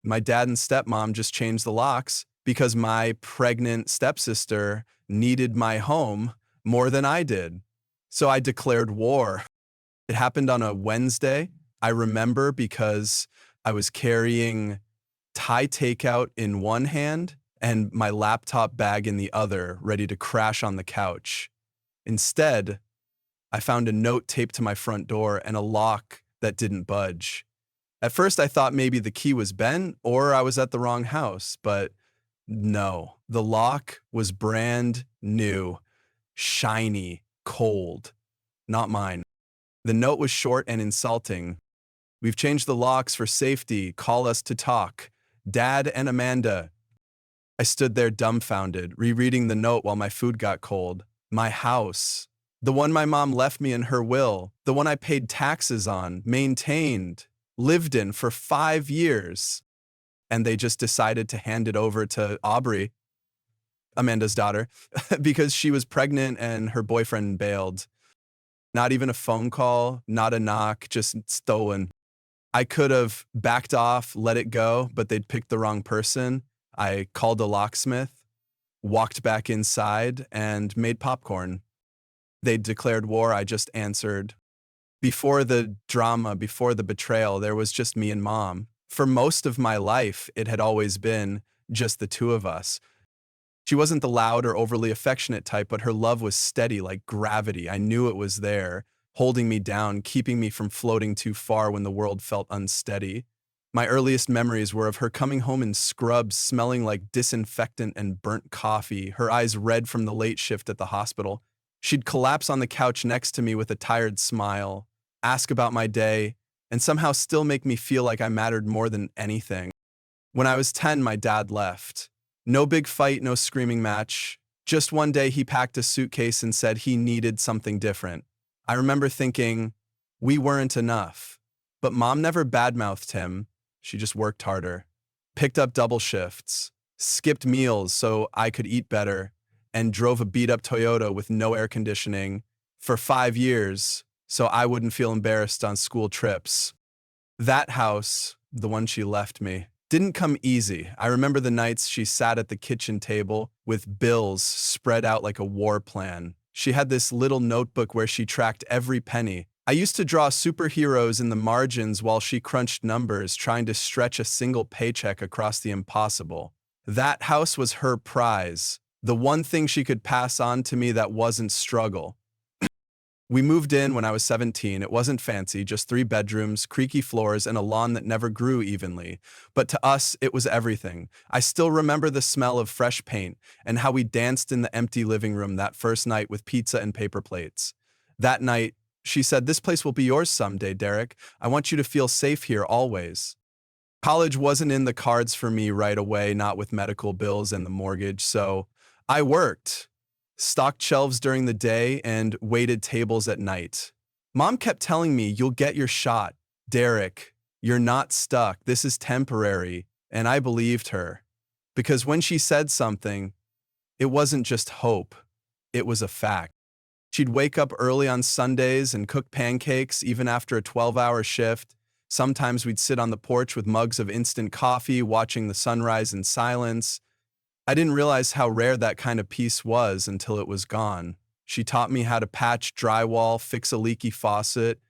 My dad and stepmom just changed the locks because my pregnant stepsister needed my home more than I did. So I declared war. It happened on a Wednesday. I remember because I was carrying Thai takeout in one hand and my laptop bag in the other, ready to crash on the couch. Instead, I found a note taped to my front door and a lock that didn't budge. At first, I thought maybe the key was bent or I was at the wrong house, but no, the lock was brand new, shiny, cold, not mine. The note was short and insulting. "We've changed the locks for safety. Call us to talk. Dad and Amanda." I stood there dumbfounded, rereading the note while my food got cold. My house. The one my mom left me in her will. The one I paid taxes on, maintained, lived in for 5 years. And they just decided to hand it over to Aubrey, Amanda's daughter, because she was pregnant and her boyfriend bailed. Not even a phone call, not a knock, just stolen. I could have backed off, let it go, but they'd picked the wrong person. I called a locksmith, walked back inside, and made popcorn. They'd declared war, I just answered. Before the drama, before the betrayal, there was just me and mom. For most of my life, it had always been just the two of us. She wasn't the loud or overly affectionate type, but her love was steady like gravity. I knew it was there, holding me down, keeping me from floating too far when the world felt unsteady. My earliest memories were of her coming home in scrubs, smelling like disinfectant and burnt coffee, her eyes red from the late shift at the hospital. She'd collapse on the couch next to me with a tired smile, ask about my day, and somehow still make me feel like I mattered more than anything. When I was 10, my dad left. No big fight, no screaming match. Just one day he packed a suitcase and said he needed something different. I remember thinking, we weren't enough. But mom never badmouthed him. She just worked harder, picked up double shifts, skipped meals so I could eat better, and drove a beat-up Toyota with no air conditioning for 5 years so I wouldn't feel embarrassed on school trips. That house, the one she left me, didn't come easy. I remember the nights she sat at the kitchen table with bills spread out like a war plan. She had this little notebook where she tracked every penny. I used to draw superheroes in the margins while she crunched numbers, trying to stretch a single paycheck across the impossible. That house was her prize, the one thing she could pass on to me that wasn't struggle. We moved in when I was 17. It wasn't fancy, just 3 bedrooms, creaky floors, and a lawn that never grew evenly. But to us, it was everything. I still remember the smell of fresh paint and how we danced in the empty living room that first night with pizza and paper plates. That night, she said, "This place will be yours someday, Derek. I want you to feel safe here always." College wasn't in the cards for me right away, not with medical bills and the mortgage, so I worked. Stocked shelves during the day, and waited tables at night. Mom kept telling me, "You'll get your shot. Derek, you're not stuck. This is temporary." And I believed her. Because when she said something, it wasn't just hope. It was a fact. She'd wake up early on Sundays and cook pancakes even after a 12-hour shift. Sometimes we'd sit on the porch with mugs of instant coffee, watching the sunrise in silence. I didn't realize how rare that kind of peace was until it was gone. She taught me how to patch drywall, fix a leaky faucet,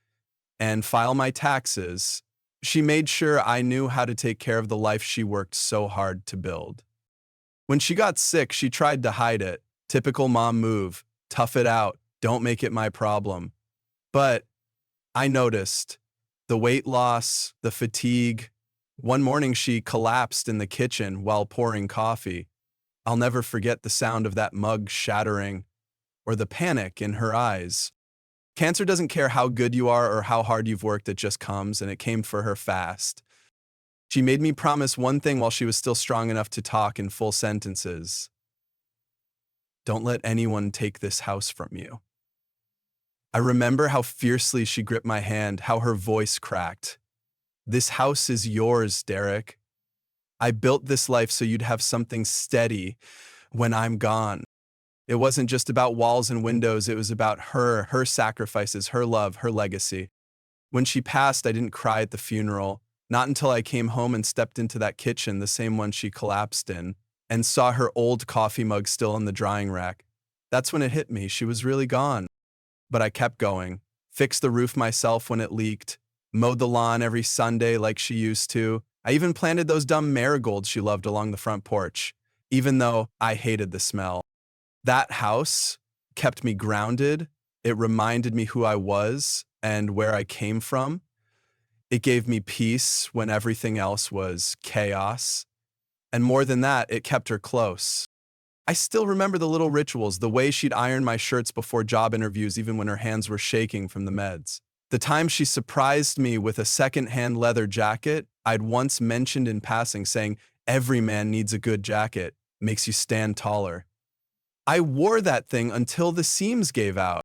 and file my taxes. She made sure I knew how to take care of the life she worked so hard to build. When she got sick, she tried to hide it. Typical mom move, tough it out, don't make it my problem. But I noticed the weight loss, the fatigue. One morning she collapsed in the kitchen while pouring coffee. I'll never forget the sound of that mug shattering or the panic in her eyes. Cancer doesn't care how good you are or how hard you've worked, it just comes, and it came for her fast. She made me promise one thing while she was still strong enough to talk in full sentences. "Don't let anyone take this house from you." I remember how fiercely she gripped my hand, how her voice cracked. "This house is yours, Derek. I built this life so you'd have something steady when I'm gone." It wasn't just about walls and windows, it was about her sacrifices, her love, her legacy. When she passed, I didn't cry at the funeral, Not until I came home and stepped into that kitchen, the same one she collapsed in, and saw her old coffee mug still on the drying rack. That's when it hit me. She was really gone. But I kept going. Fixed the roof myself when it leaked. Mowed the lawn every Sunday like she used to. I even planted those dumb marigolds she loved along the front porch, even though I hated the smell. That house kept me grounded. It reminded me who I was and where I came from. It gave me peace when everything else was chaos. And more than that, it kept her close. I still remember the little rituals, the way she'd iron my shirts before job interviews, even when her hands were shaking from the meds. The time she surprised me with a second-hand leather jacket I'd once mentioned in passing, saying, "Every man needs a good jacket, makes you stand taller." I wore that thing until the seams gave out.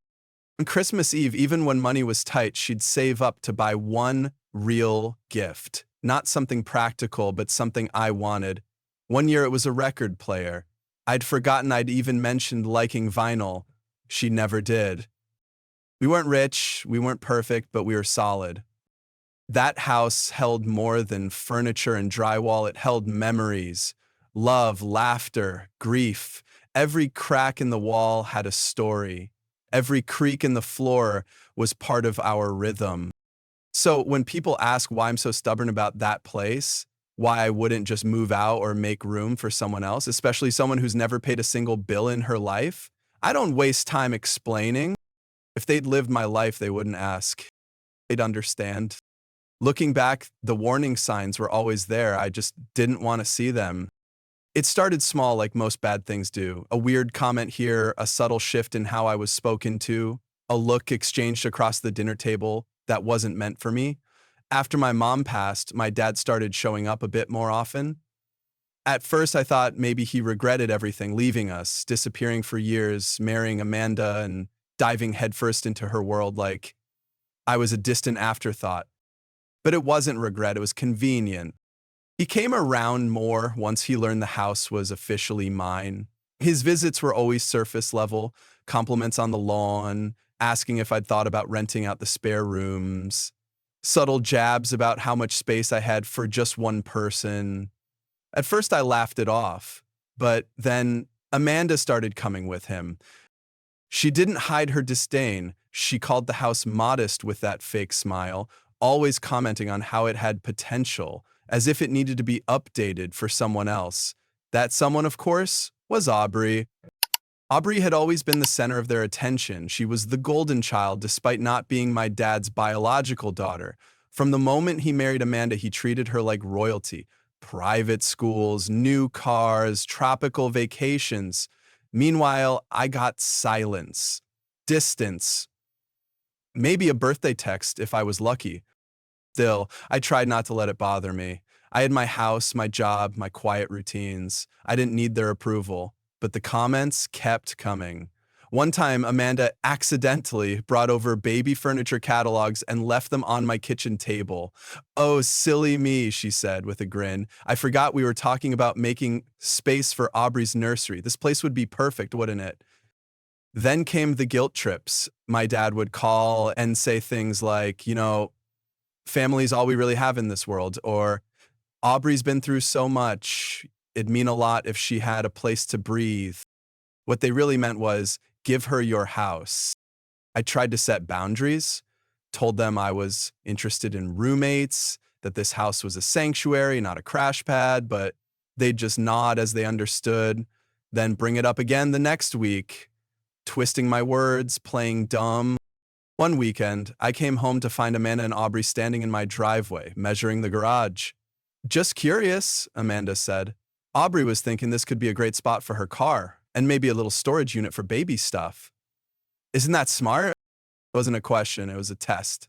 On Christmas Eve, even when money was tight, she'd save up to buy one real gift. Not something practical, but something I wanted. One year it was a record player. I'd forgotten I'd even mentioned liking vinyl. She never did. We weren't rich, we weren't perfect, but we were solid. That house held more than furniture and drywall. It held memories, love, laughter, grief. Every crack in the wall had a story. Every creak in the floor was part of our rhythm. So when people ask why I'm so stubborn about that place, why I wouldn't just move out or make room for someone else, especially someone who's never paid a single bill in her life, I don't waste time explaining. If they'd lived my life, they wouldn't ask. They'd understand. Looking back, the warning signs were always there. I just didn't want to see them. It started small, like most bad things do. A weird comment here, a subtle shift in how I was spoken to, a look exchanged across the dinner table that wasn't meant for me. After my mom passed, my dad started showing up a bit more often. At first, I thought maybe he regretted everything, leaving us, disappearing for years, marrying Amanda, and diving headfirst into her world like I was a distant afterthought. But it wasn't regret, it was convenient. He came around more once he learned the house was officially mine. His visits were always surface level, compliments on the lawn, asking if I'd thought about renting out the spare rooms, subtle jabs about how much space I had for just one person. At first, I laughed it off, but then Amanda started coming with him. She didn't hide her disdain. She called the house modest with that fake smile, always commenting on how it had potential, as if it needed to be updated for someone else. That someone, of course, was Aubrey. Aubrey had always been the center of their attention. She was the golden child, despite not being my dad's biological daughter. From the moment he married Amanda, he treated her like royalty. Private schools, new cars, tropical vacations. Meanwhile, I got silence, distance, maybe a birthday text if I was lucky. Still, I tried not to let it bother me. I had my house, my job, my quiet routines. I didn't need their approval, but the comments kept coming. One time, Amanda accidentally brought over baby furniture catalogs and left them on my kitchen table. "Oh, silly me," she said with a grin. "I forgot we were talking about making space for Aubrey's nursery. This place would be perfect, wouldn't it?" Then came the guilt trips. My dad would call and say things like, family's all we really have in this world, or Aubrey's been through so much. It'd mean a lot if she had a place to breathe. What they really meant was, give her your house. I tried to set boundaries, told them I was interested in roommates, that this house was a sanctuary, not a crash pad, but they'd just nod as they understood, then bring it up again the next week, twisting my words, playing dumb. One weekend, I came home to find Amanda and Aubrey standing in my driveway, measuring the garage. "Just curious," Amanda said. Aubrey was thinking this could be a great spot for her car, and maybe a little storage unit for baby stuff. "Isn't that smart?" It wasn't a question, it was a test.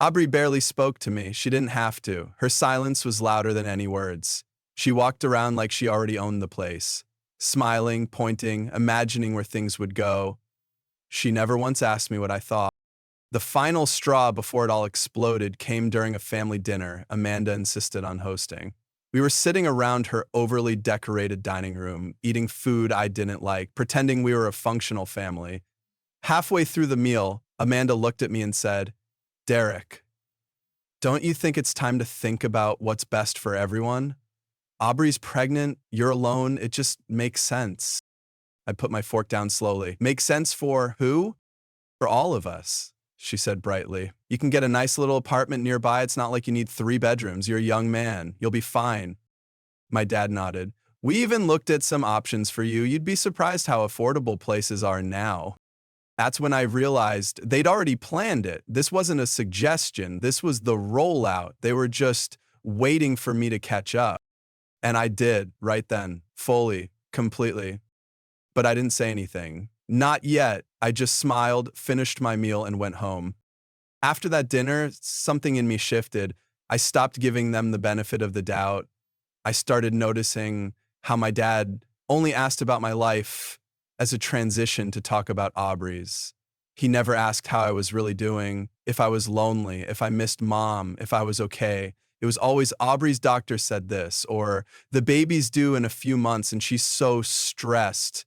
Aubrey barely spoke to me. She didn't have to. Her silence was louder than any words. She walked around like she already owned the place, smiling, pointing, imagining where things would go. She never once asked me what I thought. The final straw before it all exploded came during a family dinner Amanda insisted on hosting. We were sitting around her overly decorated dining room, eating food I didn't like, pretending we were a functional family. Halfway through the meal, Amanda looked at me and said, "Derek, Don't you think it's time to think about what's best for everyone? Aubrey's pregnant, you're alone, it just makes sense. I put my fork down slowly. Makes sense for who? For all of us, she said brightly. You can get a nice little apartment nearby. It's not like you need 3 bedrooms. You're a young man. You'll be fine. My dad nodded. We even looked at some options for you. You'd be surprised how affordable places are now. That's when I realized they'd already planned it. This wasn't a suggestion. This was the rollout. They were just waiting for me to catch up. And I did right then, fully, completely. But I didn't say anything. Not yet. I just smiled, finished my meal, and went home. After that dinner, something in me shifted. I stopped giving them the benefit of the doubt. I started noticing how my dad only asked about my life as a transition to talk about Aubrey's. He never asked how I was really doing, if I was lonely, if I missed mom, if I was okay. It was always Aubrey's doctor said this, or the baby's due in a few months and she's so stressed.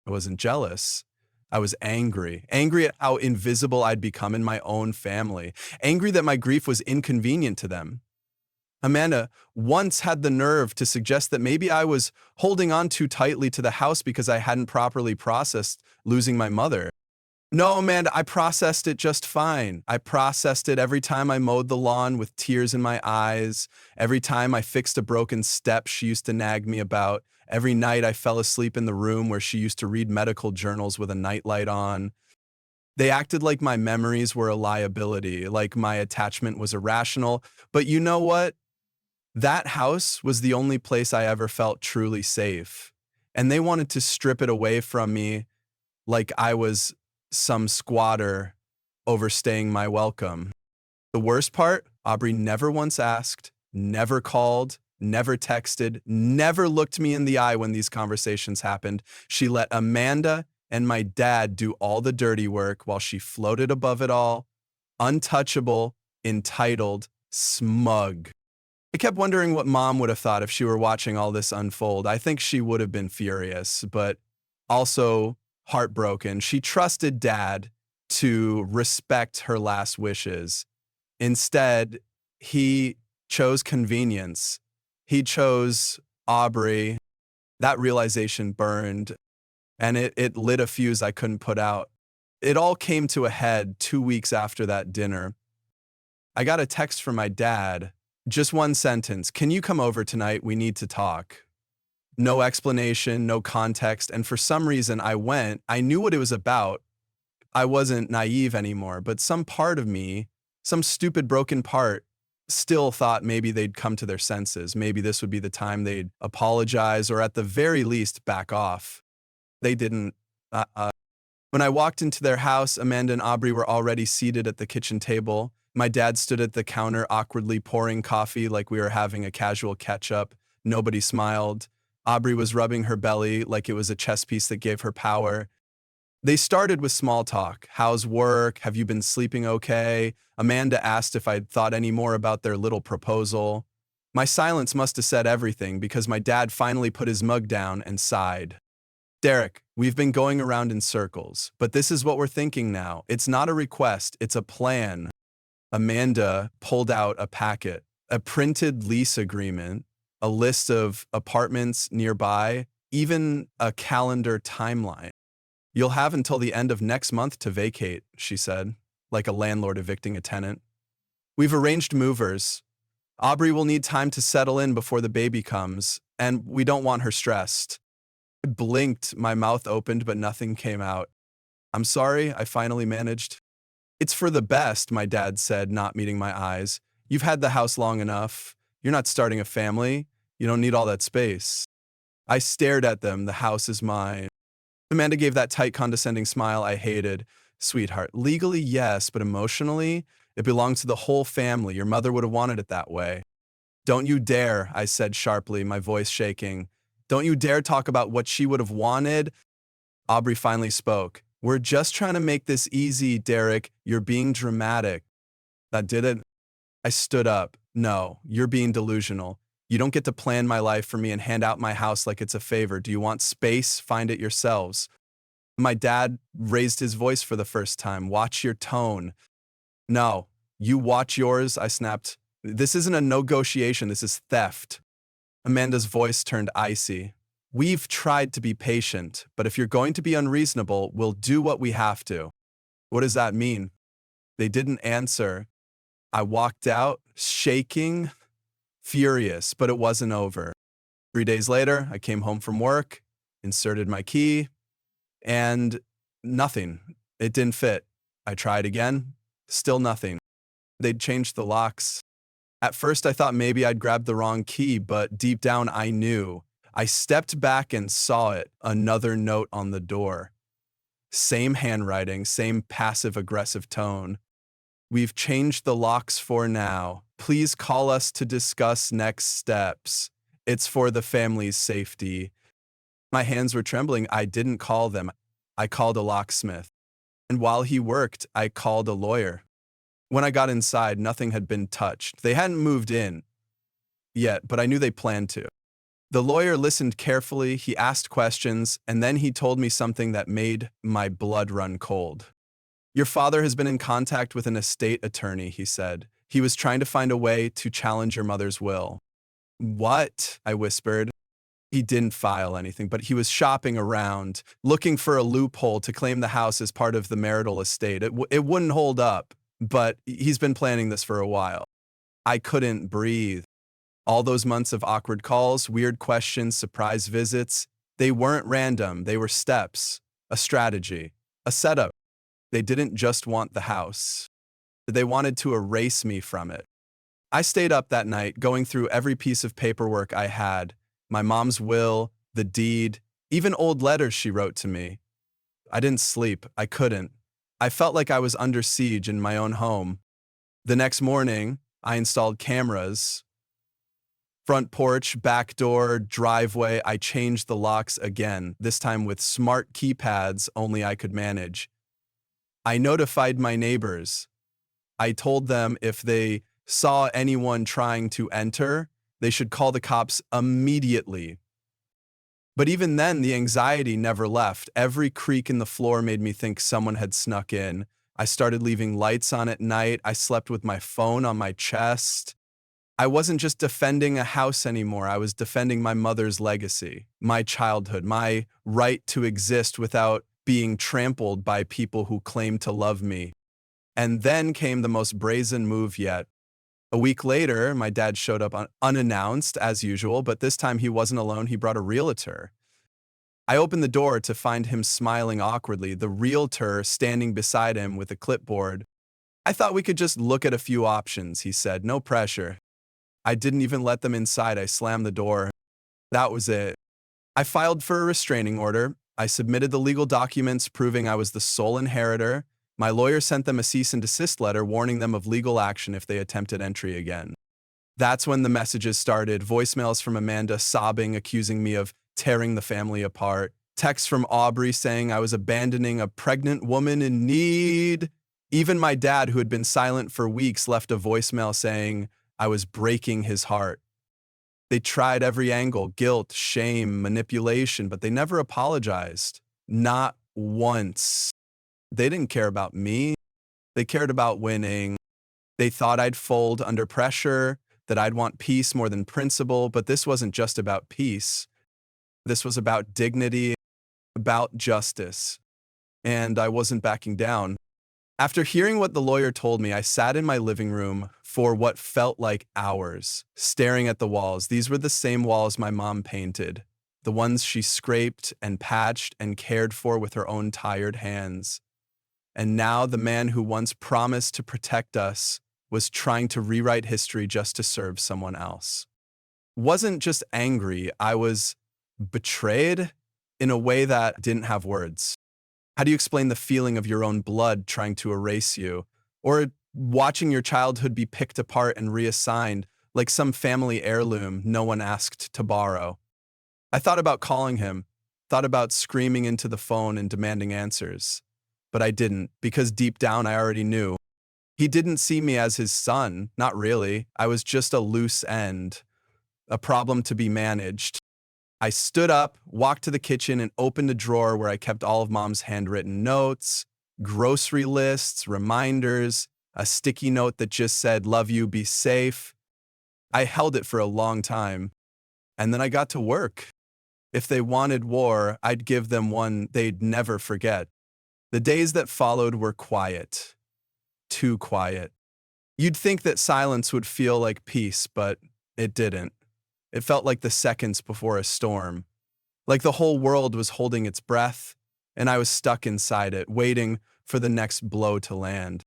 I wasn't jealous. I was angry. Angry at how invisible I'd become in my own family. Angry that my grief was inconvenient to them. Amanda once had the nerve to suggest that maybe I was holding on too tightly to the house because I hadn't properly processed losing my mother. No, Amanda, I processed it just fine. I processed it every time I mowed the lawn with tears in my eyes, every time I fixed a broken step she used to nag me about, every night I fell asleep in the room where she used to read medical journals with a nightlight on. They acted like my memories were a liability, like my attachment was irrational. But you know what? That house was the only place I ever felt truly safe. And they wanted to strip it away from me like I was some squatter overstaying my welcome. The worst part, Aubrey never once asked, never called, never texted, never looked me in the eye when these conversations happened. She let Amanda and my dad do all the dirty work while she floated above it all, untouchable, entitled, smug. I kept wondering what mom would have thought if she were watching all this unfold. I think she would have been furious, but also heartbroken. She trusted dad to respect her last wishes. Instead, he chose convenience. He chose Aubrey. That realization burned, and it lit a fuse I couldn't put out. It all came to a head 2 weeks after that dinner. I got a text from my dad. Just one sentence. Can you come over tonight? We need to talk. No explanation, no context, and for some reason I went. I knew what it was about. I wasn't naive anymore, but some part of me, some stupid broken part, still thought maybe they'd come to their senses. Maybe this would be the time they'd apologize or at the very least back off. They didn't. When I walked into their house, Amanda and Aubrey were already seated at the kitchen table. My dad stood at the counter awkwardly pouring coffee like we were having a casual catch-up. Nobody smiled. Aubrey was rubbing her belly like it was a chess piece that gave her power. They started with small talk. How's work? Have you been sleeping okay? Amanda asked if I'd thought any more about their little proposal. My silence must have said everything because my dad finally put his mug down and sighed. Derek, we've been going around in circles, but this is what we're thinking now. It's not a request, it's a plan. Amanda pulled out a packet, a printed lease agreement, a list of apartments nearby, even a calendar timeline. You'll have until the end of next month to vacate, she said, like a landlord evicting a tenant. We've arranged movers. Aubrey will need time to settle in before the baby comes, and we don't want her stressed. I blinked, my mouth opened, but nothing came out. I'm sorry, I finally managed. It's for the best, my dad said, not meeting my eyes. You've had the house long enough. You're not starting a family. You don't need all that space. I stared at them. The house is mine. Amanda gave that tight, condescending smile I hated. Sweetheart, legally, yes, but emotionally, it belongs to the whole family. Your mother would have wanted it that way. Don't you dare, I said sharply, my voice shaking. Don't you dare talk about what she would have wanted. Aubrey finally spoke. We're just trying to make this easy, Derek. You're being dramatic. That did it. I stood up. No, you're being delusional. You don't get to plan my life for me and hand out my house like it's a favor. Do you want space? Find it yourselves. My dad raised his voice for the first time. Watch your tone. No, You watch yours, I snapped. This isn't a negotiation, this is theft. Amanda's voice turned icy. We've tried to be patient, but if you're going to be unreasonable, we'll do what we have to. What does that mean? They didn't answer. I walked out, shaking, furious, but it wasn't over. 3 days later, I came home from work, inserted my key, and nothing. It didn't fit. I tried again, still nothing. They'd changed the locks. At first, I thought maybe I'd grabbed the wrong key, but deep down, I knew. I stepped back and saw it, another note on the door. Same handwriting, same passive-aggressive tone. We've changed the locks for now. Please call us to discuss next steps. It's for the family's safety. My hands were trembling. I didn't call them. I called a locksmith. And while he worked, I called a lawyer. When I got inside, nothing had been touched. They hadn't moved in yet, but I knew they planned to. The lawyer listened carefully, he asked questions, and then he told me something that made my blood run cold. Your father has been in contact with an estate attorney, he said. He was trying to find a way to challenge your mother's will. What? I whispered. He didn't file anything, but he was shopping around, looking for a loophole to claim the house as part of the marital estate. It wouldn't hold up, but he's been planning this for a while. I couldn't breathe. All those months of awkward calls, weird questions, surprise visits, they weren't random. They were steps, a strategy, a setup. They didn't just want the house. They wanted to erase me from it. I stayed up that night, going through every piece of paperwork I had, my mom's will, the deed, even old letters she wrote to me. I didn't sleep. I couldn't. I felt like I was under siege in my own home. The next morning, I installed cameras. Front porch, back door, driveway, I changed the locks again, this time with smart keypads only I could manage. I notified my neighbors. I told them if they saw anyone trying to enter, they should call the cops immediately. But even then, the anxiety never left. Every creak in the floor made me think someone had snuck in. I started leaving lights on at night. I slept with my phone on my chest. I wasn't just defending a house anymore. I was defending my mother's legacy, my childhood, my right to exist without being trampled by people who claimed to love me. And then came the most brazen move yet. A week later, my dad showed up unannounced, as usual, but this time he wasn't alone. He brought a realtor. I opened the door to find him smiling awkwardly, the realtor standing beside him with a clipboard. I thought we could just look at a few options, he said. No pressure. I didn't even let them inside. I slammed the door. That was it. I filed for a restraining order. I submitted the legal documents proving I was the sole inheritor. My lawyer sent them a cease and desist letter warning them of legal action if they attempted entry again. That's when the messages started. Voicemails from Amanda sobbing, accusing me of tearing the family apart. Texts from Aubrey saying I was abandoning a pregnant woman in need. Even my dad, who had been silent for weeks, left a voicemail saying I was breaking his heart. They tried every angle, guilt, shame, manipulation, but they never apologized. Not once. They didn't care about me. They cared about winning. They thought I'd fold under pressure, that I'd want peace more than principle, but this wasn't just about peace. This was about dignity, about justice. And I wasn't backing down. After hearing what the lawyer told me, I sat in my living room for what felt like hours, staring at the walls. These were the same walls my mom painted, the ones she scraped and patched and cared for with her own tired hands. And now the man who once promised to protect us was trying to rewrite history just to serve someone else. Wasn't just angry, I was betrayed in a way that didn't have words. How do you explain the feeling of your own blood trying to erase you? Or watching your childhood be picked apart and reassigned like some family heirloom no one asked to borrow? I thought about calling him, thought about screaming into the phone and demanding answers. But I didn't, because deep down I already knew. He didn't see me as his son, not really. I was just a loose end, a problem to be managed. I stood up, walked to the kitchen, and opened a drawer where I kept all of Mom's handwritten notes, grocery lists, reminders, a sticky note that just said, "Love you, be safe." I held it for a long time, and then I got to work. If they wanted war, I'd give them one they'd never forget. The days that followed were quiet, too quiet. You'd think that silence would feel like peace, but it didn't. It felt like the seconds before a storm, like the whole world was holding its breath, and I was stuck inside it, waiting for the next blow to land.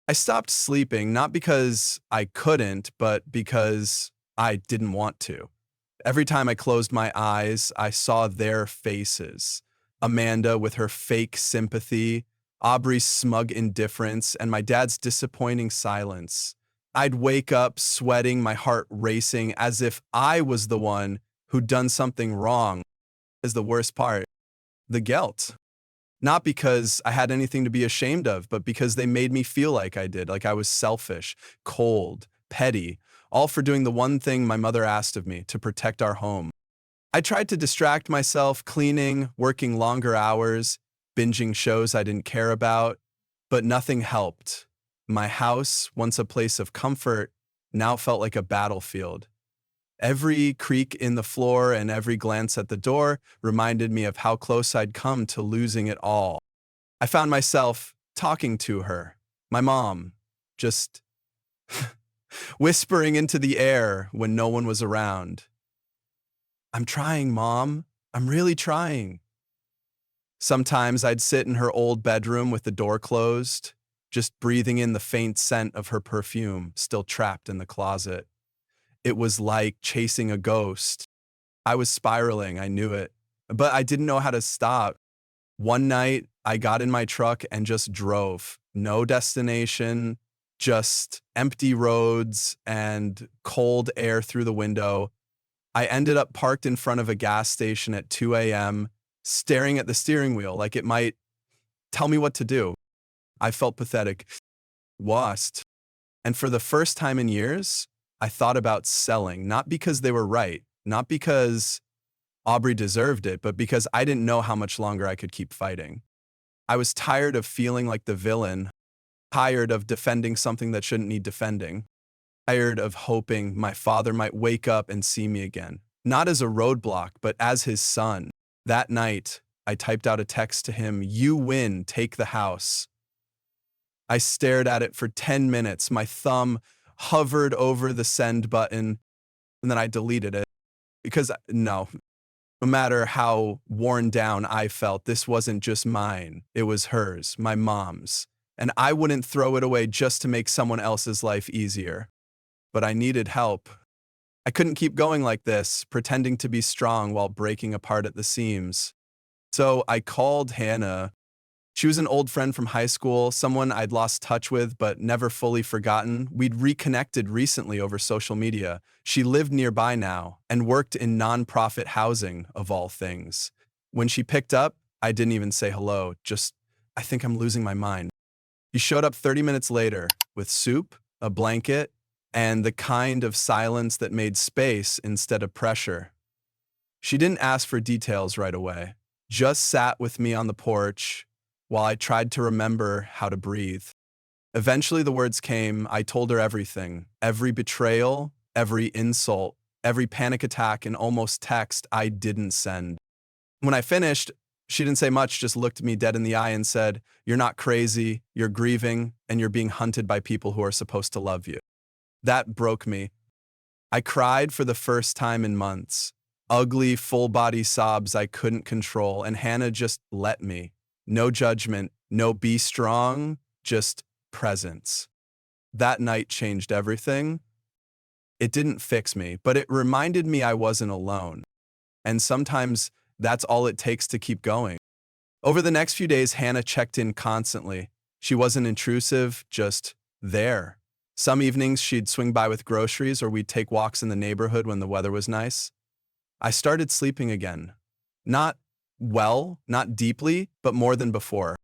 I stopped sleeping, not because I couldn't, but because I didn't want to. Every time I closed my eyes, I saw their faces. Amanda with her fake sympathy, Aubrey's smug indifference, and my dad's disappointing silence. I'd wake up sweating, my heart racing, as if I was the one who'd done something wrong. Is the worst part. The guilt. Not because I had anything to be ashamed of, but because they made me feel like I did, like I was selfish, cold, petty, all for doing the one thing my mother asked of me, to protect our home. I tried to distract myself, cleaning, working longer hours, binging shows I didn't care about, but nothing helped. My house, once a place of comfort, now felt like a battlefield. Every creak in the floor and every glance at the door reminded me of how close I'd come to losing it all. I found myself talking to her, my mom, just whispering into the air when no one was around. "I'm trying, Mom. I'm really trying." Sometimes I'd sit in her old bedroom with the door closed, just breathing in the faint scent of her perfume, still trapped in the closet. It was like chasing a ghost. I was spiraling, I knew it, but I didn't know how to stop. One night, I got in my truck and just drove. No destination, just empty roads and cold air through the window. I ended up parked in front of a gas station at 2 a.m., staring at the steering wheel like it might tell me what to do. I felt pathetic, lost. And for the first time in years, I thought about selling, not because they were right, not because Aubrey deserved it, but because I didn't know how much longer I could keep fighting. I was tired of feeling like the villain, tired of defending something that shouldn't need defending, tired of hoping my father might wake up and see me again, not as a roadblock, but as his son. That night, I typed out a text to him, "You win, take the house." I stared at it for 10 minutes. My thumb hovered over the send button, and then I deleted it. Because no matter how worn down I felt, this wasn't just mine. It was hers, my mom's. And I wouldn't throw it away just to make someone else's life easier. But I needed help. I couldn't keep going like this, pretending to be strong while breaking apart at the seams. So I called Hannah. She was an old friend from high school, someone I'd lost touch with but never fully forgotten. We'd reconnected recently over social media. She lived nearby now and worked in nonprofit housing, of all things. When she picked up, I didn't even say hello, just, "I think I'm losing my mind." She showed up 30 minutes later with soup, a blanket, and the kind of silence that made space instead of pressure. She didn't ask for details right away, just sat with me on the porch while I tried to remember how to breathe. Eventually the words came. I told her everything, every betrayal, every insult, every panic attack and almost text I didn't send. When I finished, she didn't say much, just looked me dead in the eye and said, "You're not crazy, you're grieving, and you're being hunted by people who are supposed to love you." That broke me. I cried for the first time in months. Ugly, full-body sobs I couldn't control, and Hannah just let me. No judgment, no be strong, just presence. That night changed everything. It didn't fix me, but it reminded me I wasn't alone. And sometimes that's all it takes to keep going. Over the next few days, Hannah checked in constantly. She wasn't intrusive, just there. Some evenings she'd swing by with groceries or we'd take walks in the neighborhood when the weather was nice. I started sleeping again. Not well, not deeply, but more than before.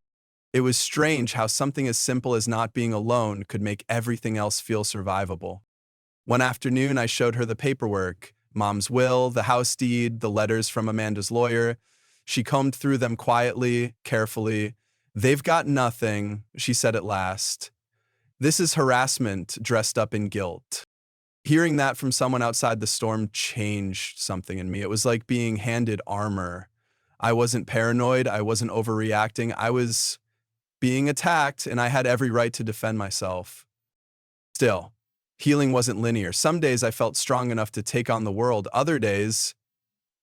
It was strange how something as simple as not being alone could make everything else feel survivable. One afternoon, I showed her the paperwork, Mom's will, the house deed, the letters from Amanda's lawyer. She combed through them quietly, carefully. "They've got nothing," she said at last. This is harassment dressed up in guilt. Hearing that from someone outside the storm changed something in me. It was like being handed armor. I wasn't paranoid. I wasn't overreacting. I was being attacked, and I had every right to defend myself. Still, healing wasn't linear. Some days I felt strong enough to take on the world. Other days,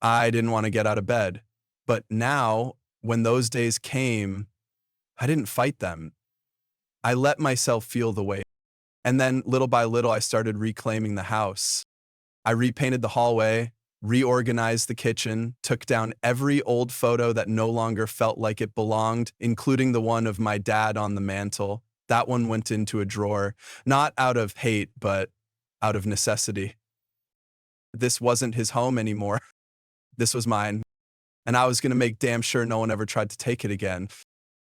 I didn't want to get out of bed. But now, when those days came, I didn't fight them. I let myself feel the weight. And then, little by little, I started reclaiming the house. I repainted the hallway, reorganized the kitchen, took down every old photo that no longer felt like it belonged, including the one of my dad on the mantle. That one went into a drawer, not out of hate, but out of necessity. This wasn't his home anymore. This was mine, and I was going to make damn sure no one ever tried to take it again.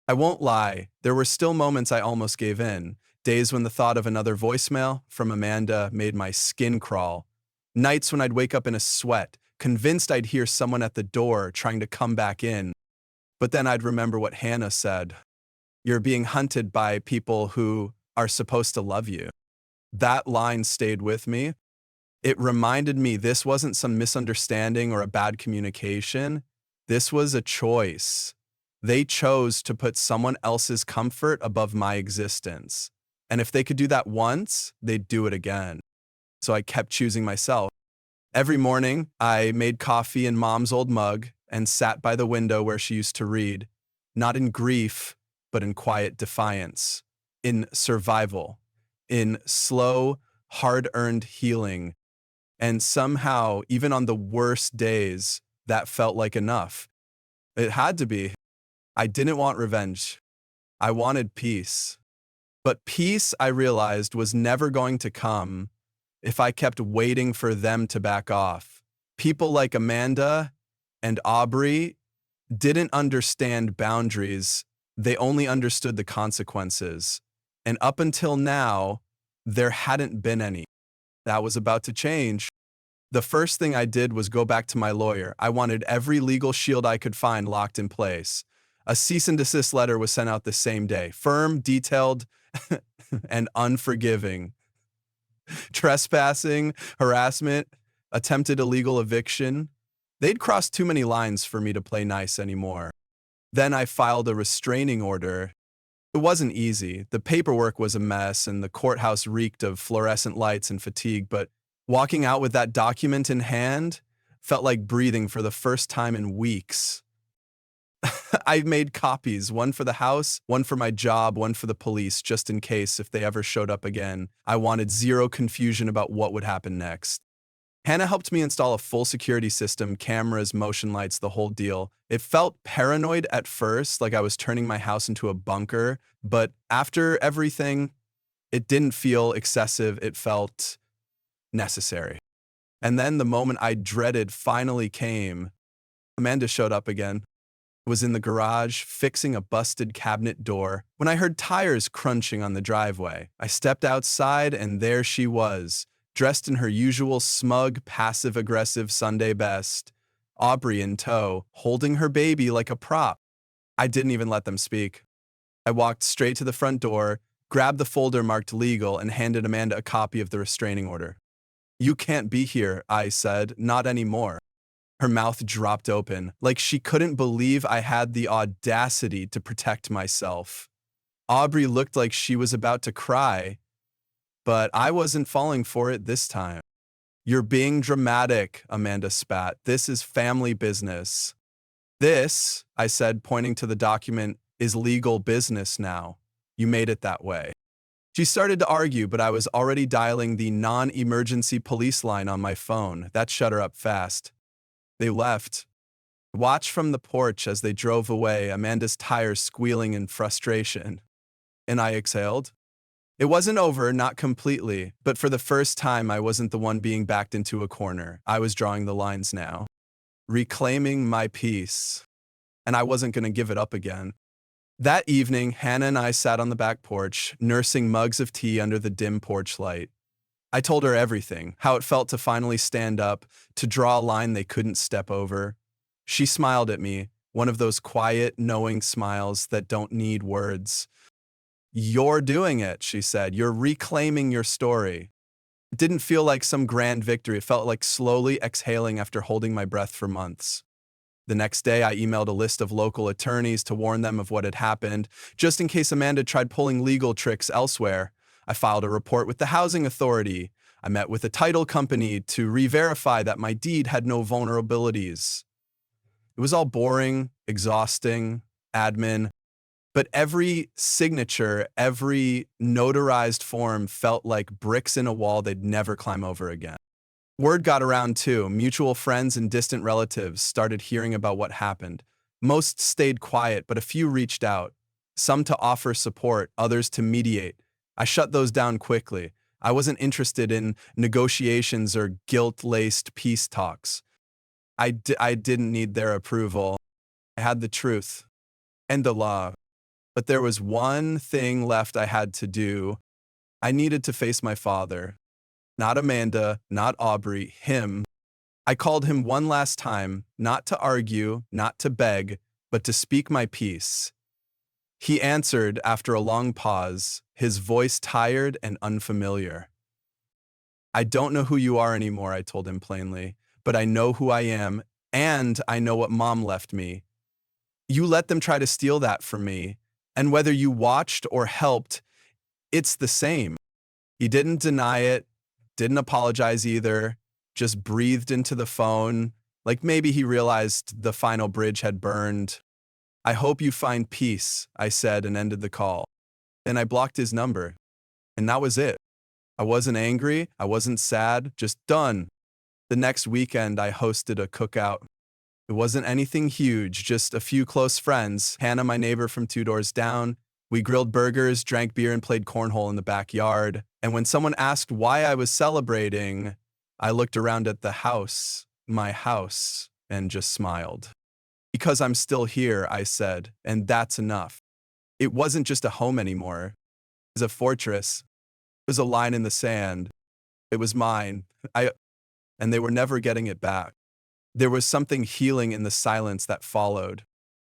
I won't lie, there were still moments I almost gave in. Days when the thought of another voicemail from Amanda made my skin crawl. Nights when I'd wake up in a sweat, convinced I'd hear someone at the door trying to come back in. But then I'd remember what Hannah said. You're being hunted by people who are supposed to love you. That line stayed with me. It reminded me this wasn't some misunderstanding or a bad communication. This was a choice. They chose to put someone else's comfort above my existence. And if they could do that once, they'd do it again. So I kept choosing myself. Every morning, I made coffee in Mom's old mug and sat by the window where she used to read, not in grief, but in quiet defiance, in survival, in slow, hard-earned healing. And somehow, even on the worst days, that felt like enough. It had to be. I didn't want revenge. I wanted peace. But peace, I realized, was never going to come if I kept waiting for them to back off. People like Amanda and Aubrey didn't understand boundaries. They only understood the consequences. And up until now, there hadn't been any. That was about to change. The first thing I did was go back to my lawyer. I wanted every legal shield I could find locked in place. A cease and desist letter was sent out the same day. Firm, detailed, and unforgiving. Trespassing, harassment, attempted illegal eviction. They'd crossed too many lines for me to play nice anymore. Then I filed a restraining order. It wasn't easy. The paperwork was a mess, and the courthouse reeked of fluorescent lights and fatigue, but walking out with that document in hand felt like breathing for the first time in weeks. I made copies, one for the house, one for my job, one for the police, just in case if they ever showed up again. I wanted zero confusion about what would happen next. Hannah helped me install a full security system, cameras, motion lights, the whole deal. It felt paranoid at first, like I was turning my house into a bunker, but after everything, it didn't feel excessive. It felt necessary. And then the moment I dreaded finally came. Amanda showed up again. Was in the garage fixing a busted cabinet door when I heard tires crunching on the driveway. I stepped outside and there she was, dressed in her usual smug, passive-aggressive Sunday best, Aubrey in tow, holding her baby like a prop. I didn't even let them speak. I walked straight to the front door, grabbed the folder marked legal, and handed Amanda a copy of the restraining order. You can't be here, I said, not anymore. Her mouth dropped open, like she couldn't believe I had the audacity to protect myself. Aubrey looked like she was about to cry, but I wasn't falling for it this time. You're being dramatic, Amanda spat. This is family business. This, I said, pointing to the document, is legal business now. You made it that way. She started to argue, but I was already dialing the non-emergency police line on my phone. That shut her up fast. They left. Watched from the porch as they drove away, Amanda's tires squealing in frustration. And I exhaled. It wasn't over, not completely, but for the first time I wasn't the one being backed into a corner. I was drawing the lines now. Reclaiming my peace. And I wasn't going to give it up again. That evening, Hannah and I sat on the back porch, nursing mugs of tea under the dim porch light. I told her everything, how it felt to finally stand up, to draw a line they couldn't step over. She smiled at me, one of those quiet, knowing smiles that don't need words. "You're doing it," she said. "You're reclaiming your story." It didn't feel like some grand victory. It felt like slowly exhaling after holding my breath for months. The next day, I emailed a list of local attorneys to warn them of what had happened, just in case Amanda tried pulling legal tricks elsewhere. I filed a report with the housing authority. I met with a title company to re-verify that my deed had no vulnerabilities. It was all boring, exhausting, admin, but every signature, every notarized form felt like bricks in a wall they'd never climb over again. Word got around too. Mutual friends and distant relatives started hearing about what happened. Most stayed quiet, but a few reached out. Some to offer support, others to mediate. I shut those down quickly. I wasn't interested in negotiations or guilt-laced peace talks. I didn't need their approval. I had the truth and the law. But there was one thing left I had to do. I needed to face my father. Not Amanda, not Aubrey, him. I called him one last time, not to argue, not to beg, but to speak my piece. He answered after a long pause, his voice tired and unfamiliar. "I don't know who you are anymore," I told him plainly, "but I know who I am, and I know what Mom left me. You let them try to steal that from me, and whether you watched or helped, it's the same." He didn't deny it, didn't apologize either, just breathed into the phone, like maybe he realized the final bridge had burned. "I hope you find peace," I said and ended the call. And I blocked his number. And that was it. I wasn't angry, I wasn't sad, just done. The next weekend, I hosted a cookout. It wasn't anything huge, just a few close friends, Hannah, my neighbor from 2 doors down. We grilled burgers, drank beer, and played cornhole in the backyard. And when someone asked why I was celebrating, I looked around at the house, my house, and just smiled. "Because I'm still here," I said, and that's enough. It wasn't just a home anymore. It was a fortress. It was a line in the sand. It was mine. And they were never getting it back. There was something healing in the silence that followed.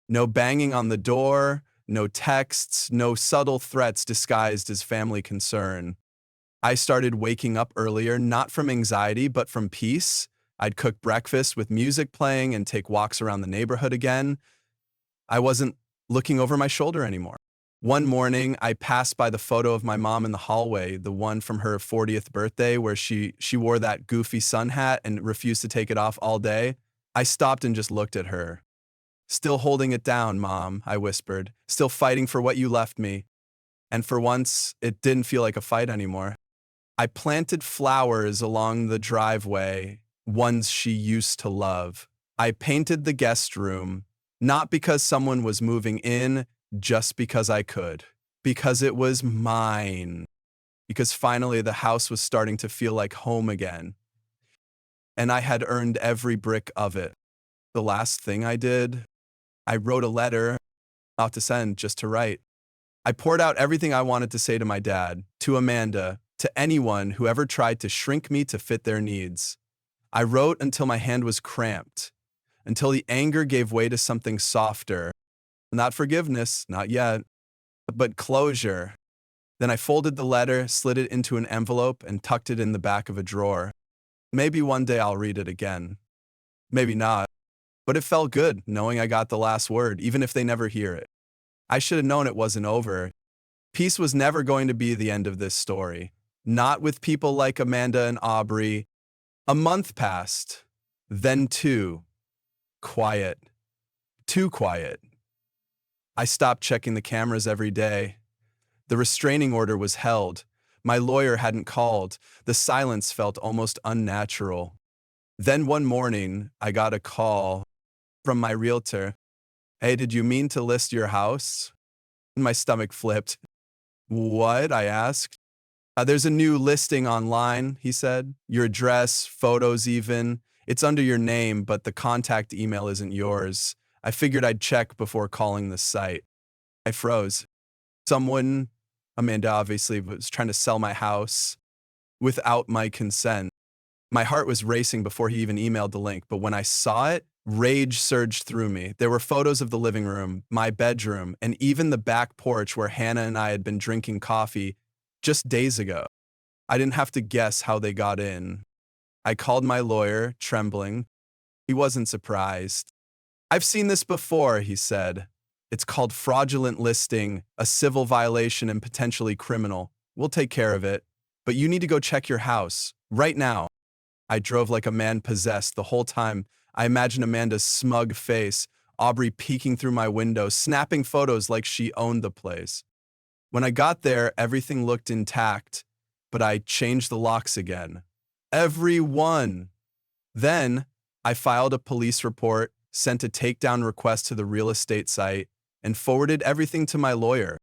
No banging on the door, no texts, no subtle threats disguised as family concern. I started waking up earlier, not from anxiety, but from peace. I'd cook breakfast with music playing and take walks around the neighborhood again. I wasn't looking over my shoulder anymore. One morning, I passed by the photo of my mom in the hallway, the one from her 40th birthday where she wore that goofy sun hat and refused to take it off all day. I stopped and just looked at her. "Still holding it down, Mom," I whispered. "Still fighting for what you left me." And for once, it didn't feel like a fight anymore. I planted flowers along the driveway, ones she used to love. I painted the guest room, not because someone was moving in, just because I could. Because it was mine. Because finally the house was starting to feel like home again. And I had earned every brick of it. The last thing I did, I wrote a letter, not to send, just to write. I poured out everything I wanted to say to my dad, to Amanda, to anyone who ever tried to shrink me to fit their needs. I wrote until my hand was cramped, until the anger gave way to something softer. Not forgiveness, not yet, but closure. Then I folded the letter, slid it into an envelope, and tucked it in the back of a drawer. Maybe one day I'll read it again. Maybe not. But it felt good knowing I got the last word, even if they never hear it. I should have known it wasn't over. Peace was never going to be the end of this story. Not with people like Amanda and Aubrey. A month passed. Then two. Quiet. Too quiet. I stopped checking the cameras every day. The restraining order was held. My lawyer hadn't called. The silence felt almost unnatural. Then one morning, I got a call from my realtor. "Hey, did you mean to list your house?" My stomach flipped. "What?" I asked. There's a new listing online," he said. "Your address, photos even. It's under your name, but the contact email isn't yours. I figured I'd check before calling the site." I froze. Someone, Amanda obviously, was trying to sell my house without my consent. My heart was racing before he even emailed the link, but when I saw it, Rage surged through me. There were photos of the living room, my bedroom, and even the back porch where Hannah and I had been drinking coffee just days ago. I didn't have to guess how they got in. I called my lawyer, trembling. He wasn't surprised. "I've seen this before," he said. "It's called fraudulent listing, a civil violation and potentially criminal. We'll take care of it. But you need to go check your house, right now." I drove like a man possessed the whole time. I imagined Amanda's smug face, Aubrey peeking through my window, snapping photos like she owned the place. When I got there, everything looked intact, but I changed the locks again. Every one. Then, I filed a police report, sent a takedown request to the real estate site, and forwarded everything to my lawyer.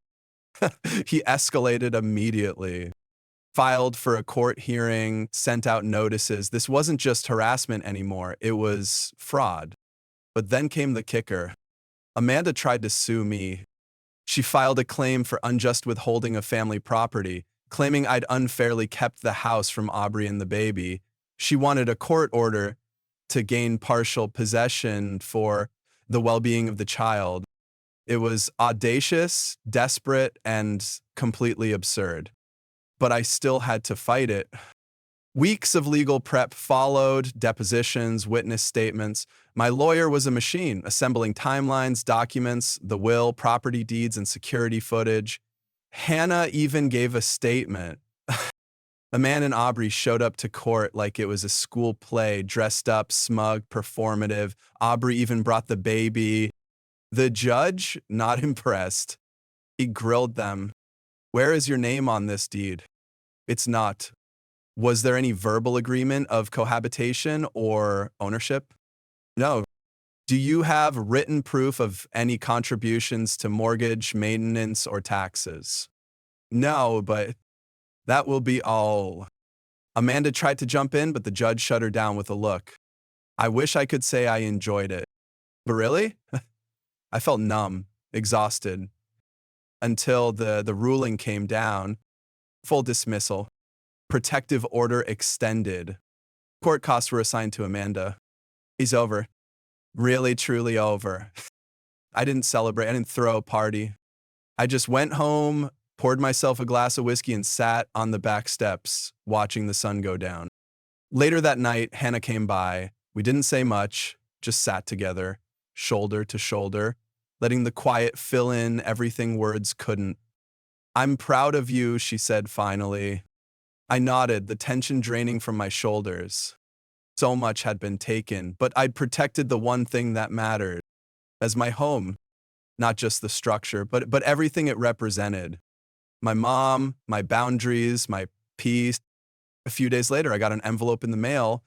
He escalated immediately. Filed for a court hearing, sent out notices. This wasn't just harassment anymore, it was fraud. But then came the kicker. Amanda tried to sue me. She filed a claim for unjust withholding of family property, claiming I'd unfairly kept the house from Aubrey and the baby. She wanted a court order to gain partial possession for the well-being of the child. It was audacious, desperate, and completely absurd. But I still had to fight it. Weeks of legal prep followed, depositions, witness statements. My lawyer was a machine, assembling timelines, documents, the will, property deeds, and security footage. Hannah even gave a statement. Amanda and Aubrey showed up to court like it was a school play, dressed up, smug, performative. Aubrey even brought the baby. The judge, not impressed. He grilled them. "Where is your name on this deed?" "It's not." "Was there any verbal agreement of cohabitation or ownership?" "No." "Do you have written proof of any contributions to mortgage, maintenance, or taxes?" "No, but that will be all." Amanda tried to jump in, but the judge shut her down with a look. I wish I could say I enjoyed it. But really? I felt numb, exhausted, until the ruling came down. Full dismissal. Protective order extended. Court costs were assigned to Amanda. He's over. Really, truly over. I didn't celebrate. I didn't throw a party. I just went home, poured myself a glass of whiskey, and sat on the back steps, watching the sun go down. Later that night, Hannah came by. We didn't say much, just sat together, shoulder to shoulder, letting the quiet fill in everything words couldn't. "I'm proud of you," she said finally. I nodded, the tension draining from my shoulders. So much had been taken, but I'd protected the one thing that mattered, as my home. Not just the structure, but everything it represented. My mom, my boundaries, my peace. A few days later, I got an envelope in the mail.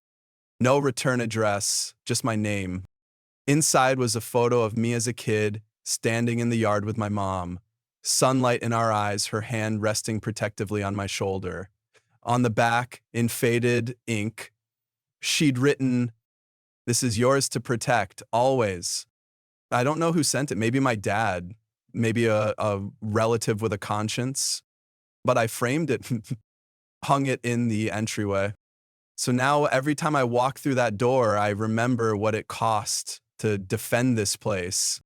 No return address, just my name. Inside was a photo of me as a kid, standing in the yard with my mom. Sunlight in our eyes, her hand resting protectively on my shoulder. On the back, in faded ink, she'd written, "This is yours to protect, always." I don't know who sent it. Maybe my dad, maybe a relative with a conscience. But I framed it, hung it in the entryway. So now every time I walk through that door, I remember what it cost to defend this place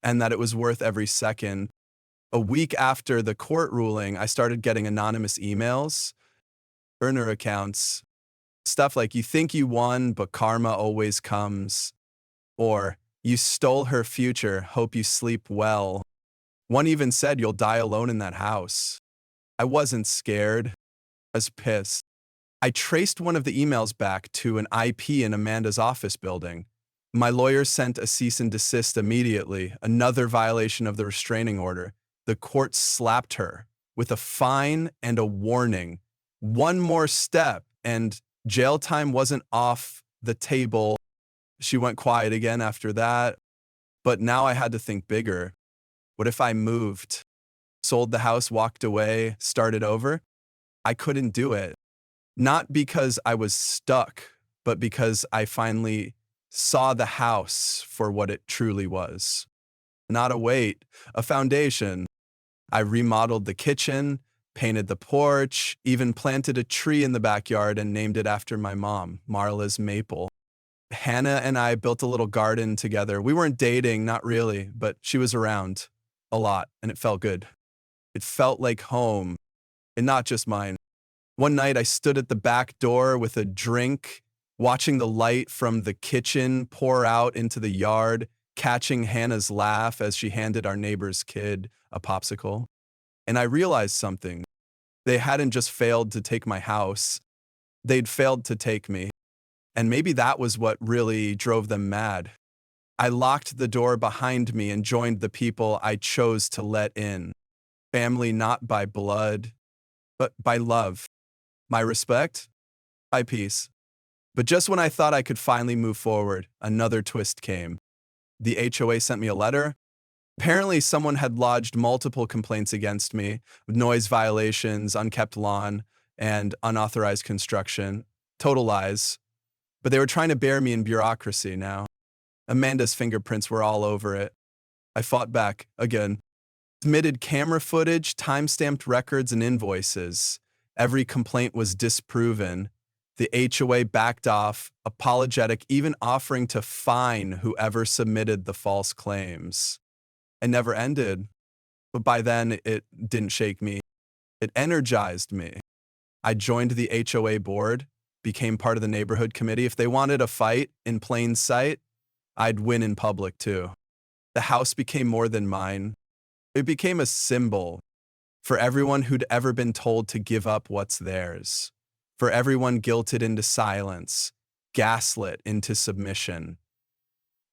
and that it was worth every second. A week after the court ruling, I started getting anonymous emails, burner accounts, stuff like, "You think you won, but karma always comes," or "You stole her future, hope you sleep well." One even said, "You'll die alone in that house." I wasn't scared. I was pissed. I traced one of the emails back to an IP in Amanda's office building. My lawyer sent a cease and desist immediately, another violation of the restraining order. The court slapped her with a fine and a warning. One more step, and jail time wasn't off the table. She went quiet again after that. But now I had to think bigger. What if I moved, sold the house, walked away, started over? I couldn't do it. Not because I was stuck, but because I finally saw the house for what it truly was. Not a weight, a foundation. I remodeled the kitchen, painted the porch, even planted a tree in the backyard and named it after my mom, Marla's Maple. Hannah and I built a little garden together. We weren't dating, not really, but she was around a lot, and it felt good. It felt like home, and not just mine. One night I stood at the back door with a drink, watching the light from the kitchen pour out into the yard, catching Hannah's laugh as she handed our neighbor's kid a popsicle. And I realized something. They hadn't just failed to take my house, they'd failed to take me. And maybe that was what really drove them mad. I locked the door behind me and joined the people I chose to let in. Family not by blood, but by love. My respect? By peace. But just when I thought I could finally move forward, another twist came. The HOA sent me a letter. Apparently, someone had lodged multiple complaints against me, noise violations, unkept lawn, and unauthorized construction. Total lies. But they were trying to bury me in bureaucracy now. Amanda's fingerprints were all over it. I fought back, again. Submitted camera footage, time-stamped records, and invoices. Every complaint was disproven. The HOA backed off, apologetic, even offering to fine whoever submitted the false claims. It never ended, but by then it didn't shake me. It energized me. I joined the HOA board, became part of the neighborhood committee. If they wanted a fight in plain sight, I'd win in public too. The house became more than mine. It became a symbol for everyone who'd ever been told to give up what's theirs, for everyone guilted into silence, gaslit into submission.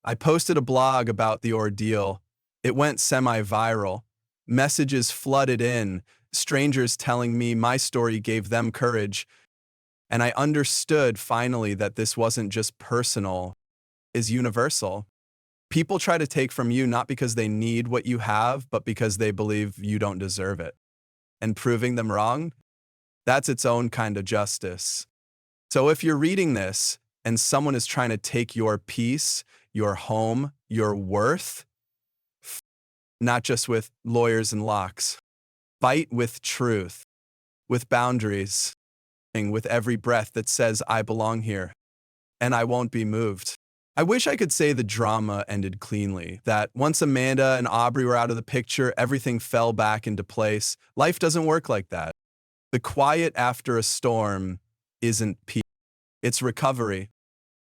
I posted a blog about the ordeal. It went semi-viral. Messages flooded in, strangers telling me my story gave them courage, and I understood finally that this wasn't just personal, it's universal. People try to take from you not because they need what you have, but because they believe you don't deserve it. And proving them wrong, that's its own kind of justice. So if you're reading this and someone is trying to take your peace, your home, your worth, not just with lawyers and locks, fight with truth, with boundaries, and with every breath that says, I belong here, and I won't be moved. I wish I could say the drama ended cleanly, that once Amanda and Aubrey were out of the picture, everything fell back into place. Life doesn't work like that. The quiet after a storm isn't peace, it's recovery.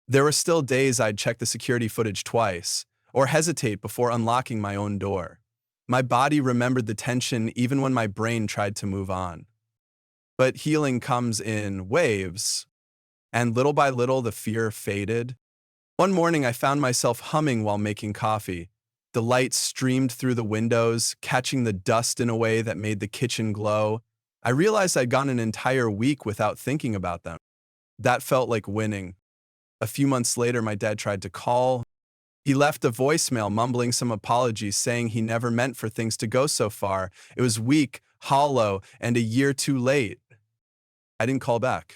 There were still days I'd check the security footage twice, or hesitate before unlocking my own door. My body remembered the tension even when my brain tried to move on. But healing comes in waves, and little by little the fear faded. One morning I found myself humming while making coffee. The light streamed through the windows, catching the dust in a way that made the kitchen glow. I realized I'd gone an entire week without thinking about them. That felt like winning. A few months later, my dad tried to call. He left a voicemail mumbling some apologies, saying he never meant for things to go so far. It was weak, hollow, and a year too late. I didn't call back.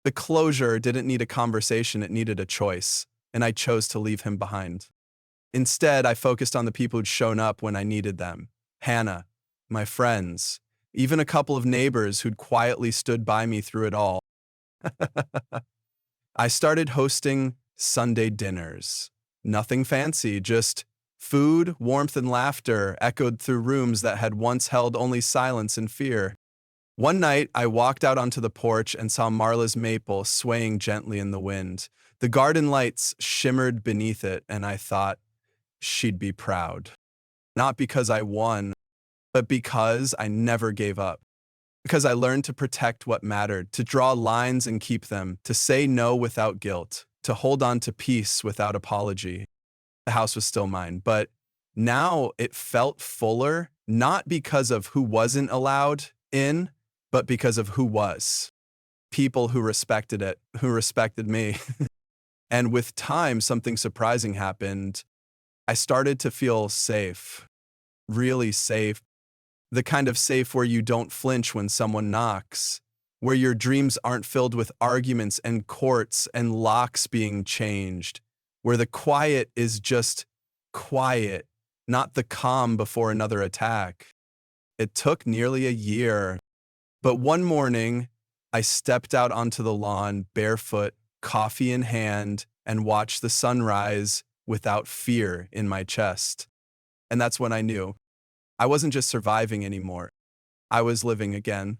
The closure didn't need a conversation, it needed a choice, and I chose to leave him behind. Instead, I focused on the people who'd shown up when I needed them. Hannah, my friends, even a couple of neighbors who'd quietly stood by me through it all. I started hosting Sunday dinners. Nothing fancy, just food, warmth, and laughter echoed through rooms that had once held only silence and fear. One night, I walked out onto the porch and saw Marla's maple swaying gently in the wind. The garden lights shimmered beneath it, and I thought she'd be proud. Not because I won, but because I never gave up. Because I learned to protect what mattered, to draw lines and keep them, to say no without guilt, to hold on to peace without apology. The house was still mine, but now it felt fuller, not because of who wasn't allowed in, but because of who was. People who respected it, who respected me. And with time, something surprising happened. I started to feel safe, really safe. The kind of safe where you don't flinch when someone knocks, where your dreams aren't filled with arguments and courts and locks being changed, where the quiet is just quiet, not the calm before another attack. It took nearly a year, but one morning, I stepped out onto the lawn, barefoot, coffee in hand, and watch the sunrise without fear in my chest. And that's when I knew I wasn't just surviving anymore. I was living again.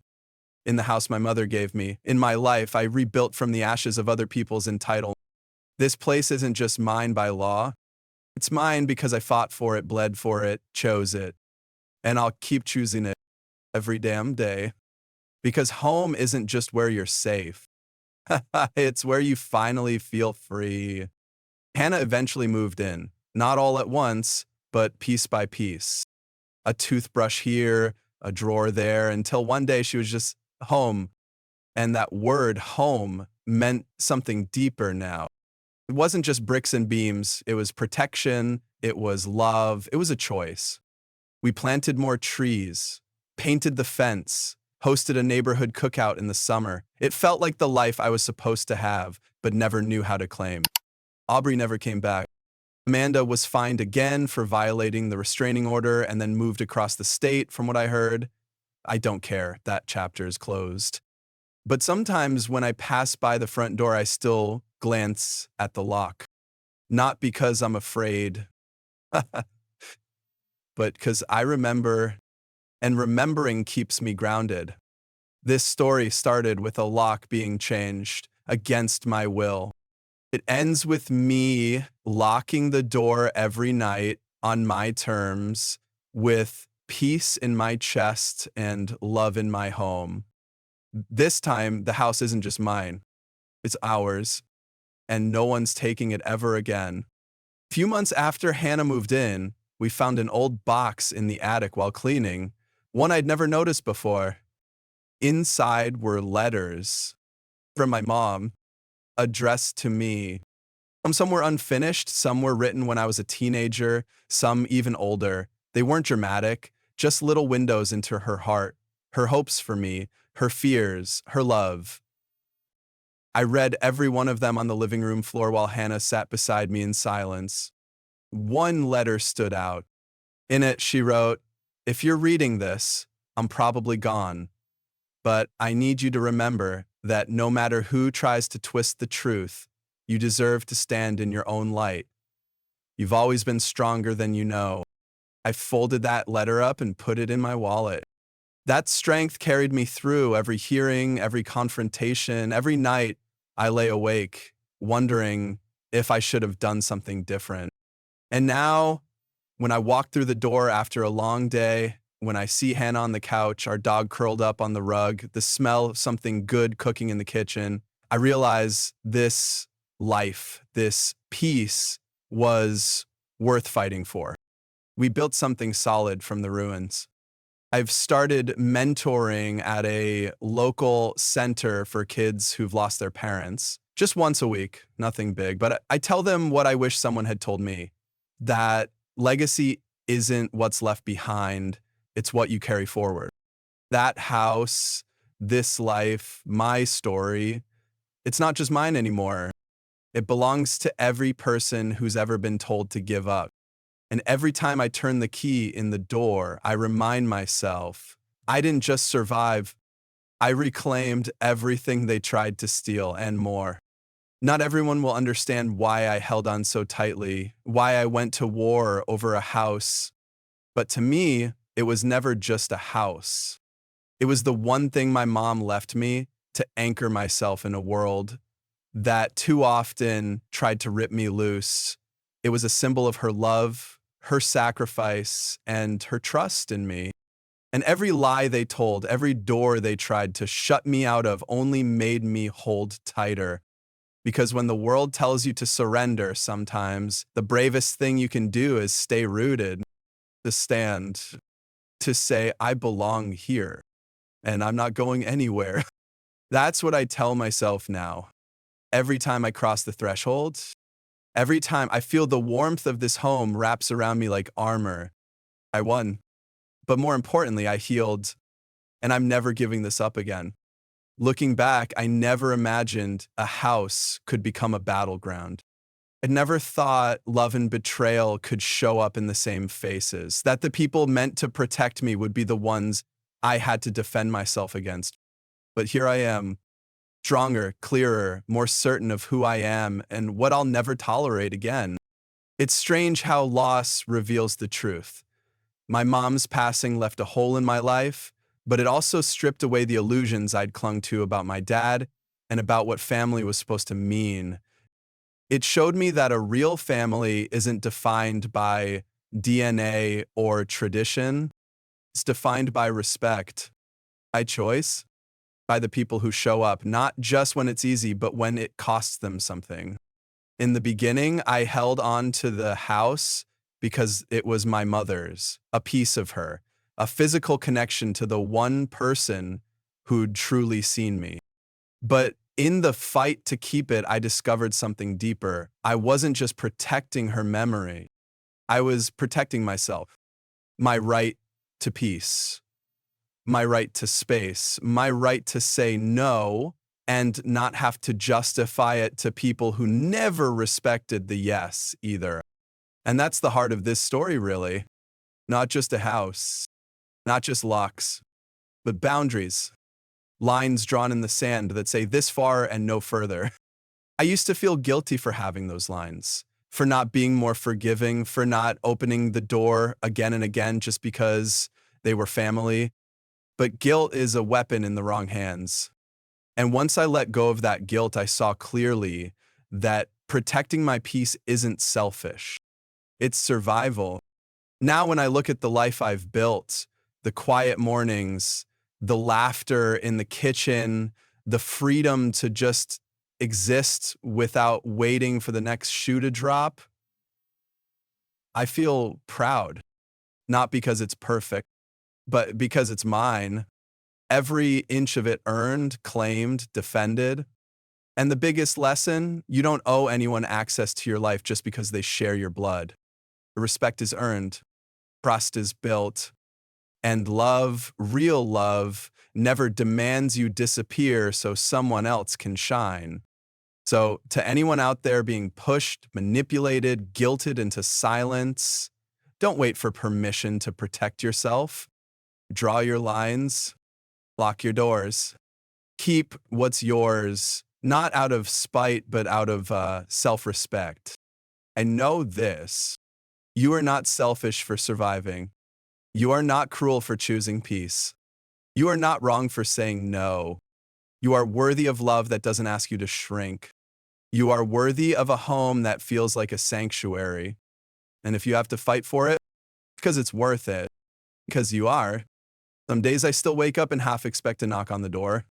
In the house my mother gave me, in my life, I rebuilt from the ashes of other people's entitlement. This place isn't just mine by law. It's mine because I fought for it, bled for it, chose it. And I'll keep choosing it every damn day. Because home isn't just where you're safe. It's where you finally feel free. Hannah eventually moved in, not all at once, but piece by piece. A toothbrush here, a drawer there, until one day she was just home. And that word home meant something deeper now. It wasn't just bricks and beams, it was protection, it was love, it was a choice. We planted more trees, painted the fence, hosted a neighborhood cookout in the summer. It felt like the life I was supposed to have, but never knew how to claim. Aubrey never came back. Amanda was fined again for violating the restraining order and then moved across the state, from what I heard. I don't care, that chapter is closed. But sometimes when I pass by the front door, I still glance at the lock. Not because I'm afraid, but because I remember, and remembering keeps me grounded. This story started with a lock being changed against my will. It ends with me locking the door every night on my terms, with peace in my chest and love in my home. This time, the house isn't just mine, it's ours, and no one's taking it ever again. A few months after Hannah moved in, we found an old box in the attic while cleaning, one I'd never noticed before. Inside were letters from my mom, addressed to me. Some were unfinished, some were written when I was a teenager, some even older. They weren't dramatic, just little windows into her heart, her hopes for me, her fears, her love. I read every one of them on the living room floor while Hannah sat beside me in silence. One letter stood out. In it, she wrote, "If you're reading this, I'm probably gone. But I need you to remember that no matter who tries to twist the truth, you deserve to stand in your own light. You've always been stronger than you know." I folded that letter up and put it in my wallet. That strength carried me through every hearing, every confrontation, every night I lay awake, wondering if I should have done something different. And now, when I walk through the door after a long day, when I see Hannah on the couch, our dog curled up on the rug, the smell of something good cooking in the kitchen, I realize this life, this peace was worth fighting for. We built something solid from the ruins. I've started mentoring at a local center for kids who've lost their parents, just once a week, nothing big. But I tell them what I wish someone had told me, that legacy isn't what's left behind, it's what you carry forward. That house, this life, my story, it's not just mine anymore. It belongs to every person who's ever been told to give up. And every time I turn the key in the door, I remind myself, I didn't just survive, I reclaimed everything they tried to steal and more. Not everyone will understand why I held on so tightly, why I went to war over a house. But to me, it was never just a house. It was the one thing my mom left me to anchor myself in a world that too often tried to rip me loose. It was a symbol of her love, her sacrifice, and her trust in me. And every lie they told, every door they tried to shut me out of only made me hold tighter. Because when the world tells you to surrender sometimes, the bravest thing you can do is stay rooted, to stand, to say, I belong here, and I'm not going anywhere. That's what I tell myself now. Every time I cross the threshold, every time I feel the warmth of this home wraps around me like armor. I won. But more importantly, I healed, and I'm never giving this up again. Looking back, I never imagined a house could become a battleground. I never thought love and betrayal could show up in the same faces, that the people meant to protect me would be the ones I had to defend myself against. But here I am, stronger, clearer, more certain of who I am and what I'll never tolerate again. It's strange how loss reveals the truth. My mom's passing left a hole in my life, but it also stripped away the illusions I'd clung to about my dad and about what family was supposed to mean. It showed me that a real family isn't defined by DNA or tradition. It's defined by respect, by choice, by the people who show up, not just when it's easy, but when it costs them something. In the beginning, I held on to the house because it was my mother's, a piece of her, a physical connection to the one person who'd truly seen me. But in the fight to keep it, I discovered something deeper. I wasn't just protecting her memory. I was protecting myself, my right to peace, my right to space, my right to say no and not have to justify it to people who never respected the yes either. And that's the heart of this story, really. Not just a house, not just locks, but boundaries, lines drawn in the sand that say this far and no further. I used to feel guilty for having those lines, for not being more forgiving, for not opening the door again and again just because they were family. But guilt is a weapon in the wrong hands. And once I let go of that guilt, I saw clearly that protecting my peace isn't selfish. It's survival. Now, when I look at the life I've built, the quiet mornings, the laughter in the kitchen, the freedom to just exist without waiting for the next shoe to drop, I feel proud. Not because it's perfect, but because it's mine. Every inch of it earned, claimed, defended. And the biggest lesson, you don't owe anyone access to your life just because they share your blood. Respect is earned, trust is built, and love, real love, never demands you disappear so someone else can shine. So to anyone out there being pushed, manipulated, guilted into silence, don't wait for permission to protect yourself. Draw your lines, lock your doors. Keep what's yours, not out of spite, but out of self-respect. And know this, you are not selfish for surviving. You are not cruel for choosing peace. You are not wrong for saying no. You are worthy of love that doesn't ask you to shrink. You are worthy of a home that feels like a sanctuary. And if you have to fight for it, because it's worth it, because you are. Some days I still wake up and half expect a knock on the door.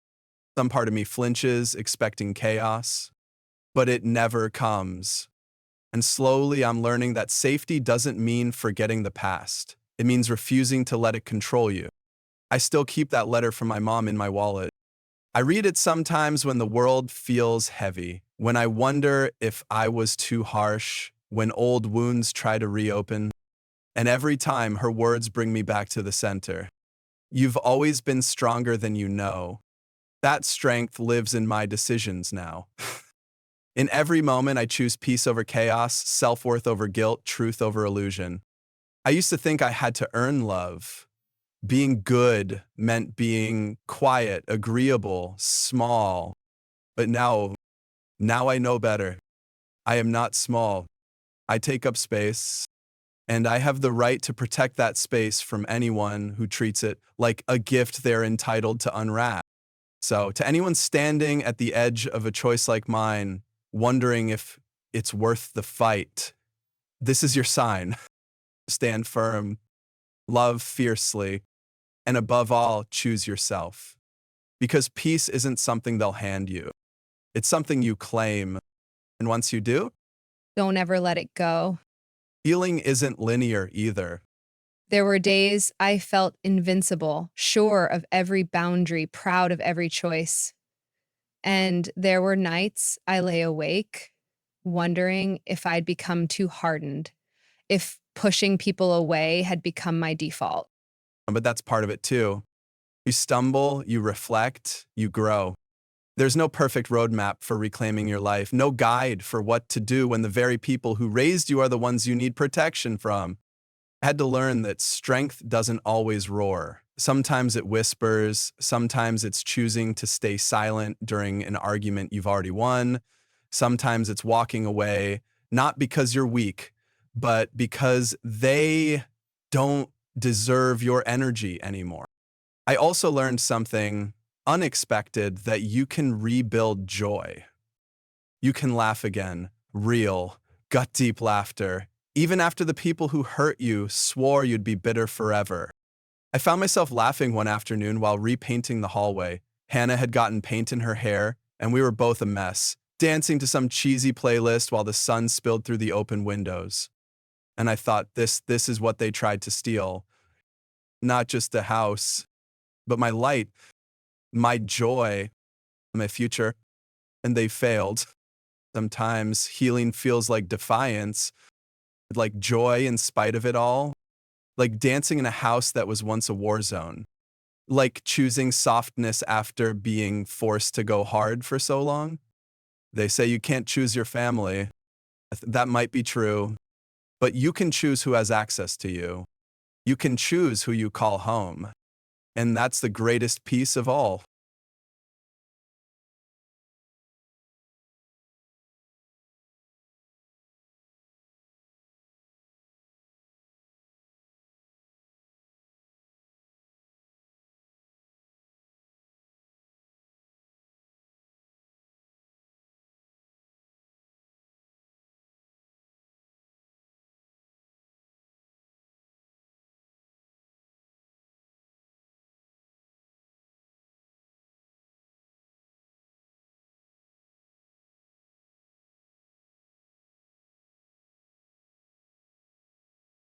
Some part of me flinches, expecting chaos, but it never comes. And slowly I'm learning that safety doesn't mean forgetting the past. It means refusing to let it control you. I still keep that letter from my mom in my wallet. I read it sometimes when the world feels heavy, when I wonder if I was too harsh, when old wounds try to reopen. And every time her words bring me back to the center. You've always been stronger than you know. That strength lives in my decisions now. In every moment, I choose peace over chaos, self-worth over guilt, truth over illusion. I used to think I had to earn love. Being good meant being quiet, agreeable, small. But now I know better. I am not small. I take up space, and I have the right to protect that space from anyone who treats it like a gift they're entitled to unwrap. So, to anyone standing at the edge of a choice like mine, wondering if it's worth the fight, this is your sign. Stand firm, love fiercely, and above all, choose yourself. Because peace isn't something they'll hand you. It's something you claim. And once you do, Don't ever let it go. healing isn't linear either. There were days I felt invincible, sure of every boundary, proud of every choice. And there were nights I lay awake, wondering if I'd become too hardened, if pushing people away had become my default. But that's part of it too. You stumble, you reflect, you grow. There's no perfect roadmap for reclaiming your life, no guide for what to do when the very people who raised you are the ones you need protection from. I had to learn that strength doesn't always roar. Sometimes it whispers, sometimes it's choosing to stay silent during an argument you've already won. Sometimes it's walking away, not because you're weak, but because they don't deserve your energy anymore. I also learned something unexpected, that you can rebuild joy. You can laugh again, real, gut deep laughter, even after the people who hurt you swore you'd be bitter forever. I found myself laughing one afternoon while repainting the hallway. Hannah had gotten paint in her hair, and we were both a mess, dancing to some cheesy playlist while the sun spilled through the open windows. And I thought, this is what they tried to steal. Not just the house, but my light, my joy, my future. And they failed. Sometimes healing feels like defiance, like joy in spite of it all, like dancing in a house that was once a war zone, like choosing softness after being forced to go hard for so long. They say you can't choose your family. That might be true, but you can choose who has access to you. You can choose who you call home. And that's the greatest piece of all.